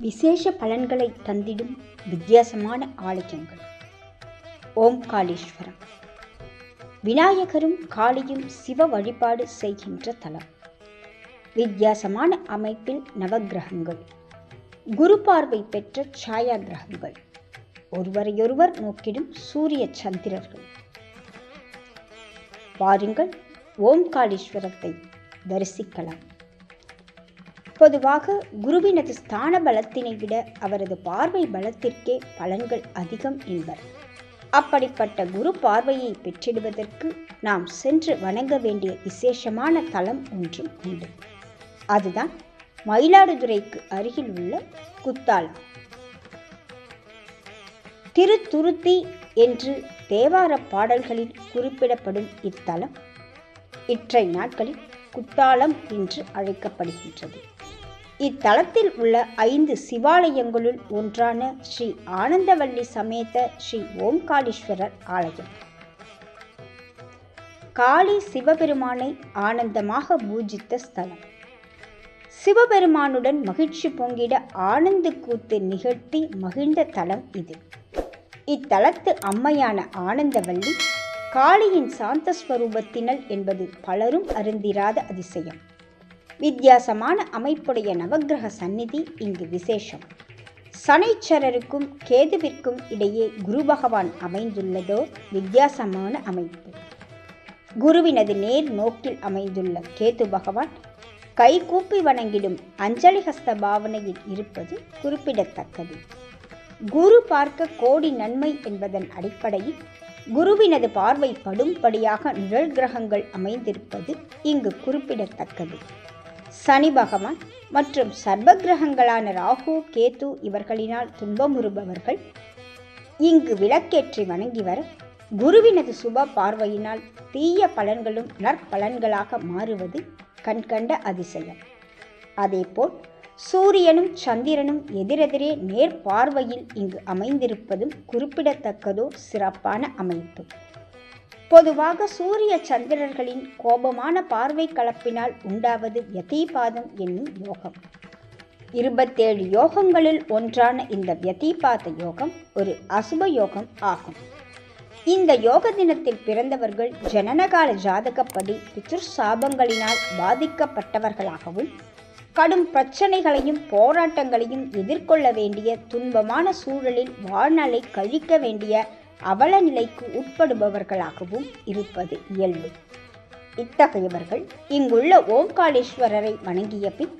விசேஷ பலன்களை தந்திடும் வித்தியாசமான ஆலயங்கள். ஓம்காரேஸ்வரம் விநாயகரும் காளியும் சிவ வழிபாடு செய்கின்ற தலம். வித்தியாசமான அமைப்பில் நவக்கிரகங்கள், குரு பார்வை பெற்ற சாயா கிரகங்கள், ஒருவரையொருவர் நோக்கிடும் சூரிய சந்திரர்கள். வாருங்கள், ஓம்காரேஸ்வரத்தை தரிசிக்கலாம். பொதுவாக குருவினது ஸ்தான பலத்தினை விட அவரது பார்வை பலத்திற்கே பலன்கள் அதிகம் என்பர். அப்படிப்பட்ட குரு பார்வையை பெற்றிடுவதற்கு நாம் சென்று வணங்க வேண்டிய விசேஷமான தலம் ஒன்றும் உண்டு. அதுதான் மயிலாடுதுறைக்கு அருகில் உள்ள குத்தாலம். திருத்துருத்தி என்று தேவார பாடல்களில் குறிப்பிடப்படும் இத்தலம் இற்றை நாட்களில் குத்தாலம் என்று அழைக்கப்படுகின்றது. இத்தலத்தில் உள்ள 5 சிவாலயங்களுள் ஒன்றான ஸ்ரீ ஆனந்தவல்லி சமேத ஸ்ரீ ஓம்காரேஸ்வரர் ஆலயம். காளி சிவபெருமானை ஆனந்தமாக பூஜித்த ஸ்தலம். சிவபெருமானுடன் மகிழ்ச்சி பொங்கிட ஆனந்த கூத்து நிகழ்த்தி மகிழ்ந்த தலம் இது. இத்தலத்து அம்மையான ஆனந்தவல்லி காளியின் சாந்த ஸ்வரூபத்தினள் என்பது பலரும் அறிந்திராத அதிசயம். வித்தியாசமான அமைப்புடைய நவக்கிரக சந்நிதி இங்கு விசேஷம். சனைச்சரருக்கும் கேதுவிற்கும் இடையே குரு பகவான் அமைந்துள்ளதோ வித்தியாசமான அமைப்பு. குருவினது நேர் நோக்கில் அமைந்துள்ள கேது பகவான் கைகூப்பி வணங்கிடும் அஞ்சலி ஹஸ்த பாவனையில் இருப்பது குறிப்பிடத்தக்கது. குரு பார்க்க கோடி நன்மை என்பதன் அடிப்படையில் குருவினது பார்வை படும்படியாக நிழல் கிரகங்கள் அமைந்திருப்பது இங்கு குறிப்பிடத்தக்கது. சனி பகவான் மற்றும் சர்வ கிரகங்களான ராகு, கேது இவர்களினால் துன்பமுறுபவர்கள் இங்கு விளக்கேற்றி வணங்கி வர குருவினது சுப பார்வையினால் தீய பலன்களும் நற்பலன்களாக மாறுவது கண்கண்ட அதிசயம். அதேபோல் சூரியனும் சந்திரனும் எதிரெதிரே நேர் பார்வையில் இங்கு அமைந்திருப்பதும் குறிப்பிடத்தக்கதோ சிறப்பான அமைப்பு. பொதுவாக சூரிய சந்திரர்களின் கோபமான பார்வை கலப்பினால் உண்டாவது வியதிபாதம் என்னும் யோகம். 27 யோகங்களில் ஒன்றான இந்த வியதிபாத யோகம் ஒரு அசுப யோகம் ஆகும். இந்த யோக தினத்தில் பிறந்தவர்கள் ஜனனகால ஜாதகப்படி பித்ரு சாபங்களினால் பாதிக்கப்பட்டவர்களாகவும் கடும் பிரச்சனைகளையும் போராட்டங்களையும் எதிர்கொள்ள வேண்டிய துன்பமான சூழலில் வாழ்நாளை கழிக்க வேண்டிய அவல நிலைக்கு உட்படுபவர்களாகவும் இருப்பது இயல்பு. இத்தகையவர்கள் இங்குள்ள ஓம்காரேஸ்வரரை வணங்கிய பின்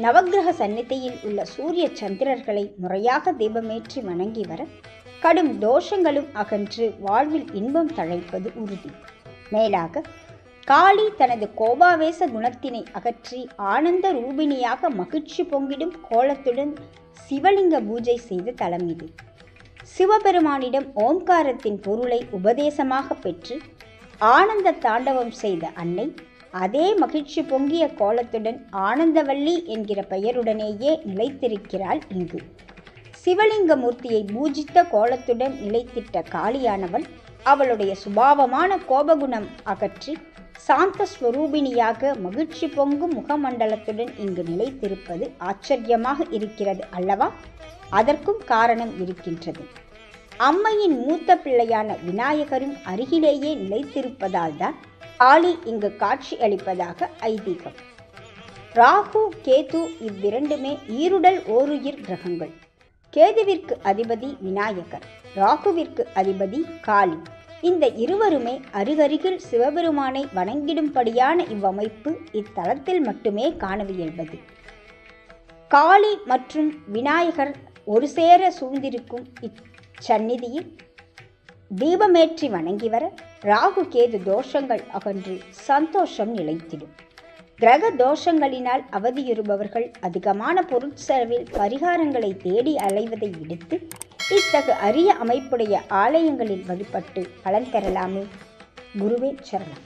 நவக்கிரக சந்நிதியில் உள்ள சூரிய சந்திரர்களை முறையாக தீபமேற்றி வணங்கி வர கடும் தோஷங்களும் அகன்று வாழ்வில் இன்பம் தழைப்பது உறுதி. மேலாக காளி தனது கோபாவேச குணத்தினை அகற்றி ஆனந்த ரூபிணியாக மகிழ்ச்சி பொங்கிடும் கோலத்துடன் சிவலிங்க பூஜை செய்த தலம் இது. சிவபெருமானிடம் ஓம்காரத்தின் பொருளை உபதேசமாக பெற்று ஆனந்த தாண்டவம் செய்த அன்னை அதே மகிழ்ச்சி பொங்கிய கோலத்துடன் ஆனந்தவல்லி என்கிற பெயருடனேயே நிலைத்திருக்கிறாள் இங்கு. சிவலிங்க மூர்த்தியை பூஜித்த கோலத்துடன் நிலைத்திட்ட காளியானவள் அவளுடைய சுபாவமான கோபகுணம் அகற்றி சாந்த ஸ்வரூபிணியாக மகிழ்ச்சி பொங்கும் முகமண்டலத்துடன் இங்கு நிலைத்திருப்பது ஆச்சரியமாக இருக்கிறது அல்லவா? அதற்கும் காரணம் இருக்கின்றது. அம்மையின் மூத்த பிள்ளையான விநாயகரும் அருகிலேயே நிலைத்திருப்பதால் தான் காளி இங்கு காட்சி அளிப்பதாக ஐதீகம். ராகு, கேது இவ்விரண்டுமே ஈருடல் ஓருயிர் கிரகங்கள். கேதுவிற்கு அதிபதி விநாயகர், ராகுவிற்கு அதிபதி காளி. இந்த இருவருமே அருகருகில் சிவபெருமானை வணங்கிடும்படியான இவ்வமைப்பு இத்தலத்தில் மட்டுமே காணவியல்பது. காளி மற்றும் விநாயகர் ஒரு சேர சூழ்ந்திருக்கும் இச்சந்நிதியில் தீபமேற்றி வணங்கி வர ராகு கேது தோஷங்கள் அகன்று சந்தோஷம் நிலைத்திடும். கிரக தோஷங்களினால் அவதியுறுபவர்கள் அதிகமான பொருட்செலவில் பரிகாரங்களை தேடி அலைவதை விடுத்து இத்தகு அரிய அமைப்புடைய ஆலயங்களில் வழிபட்டு பலன் பெறலாமே. குருவே சரணம்.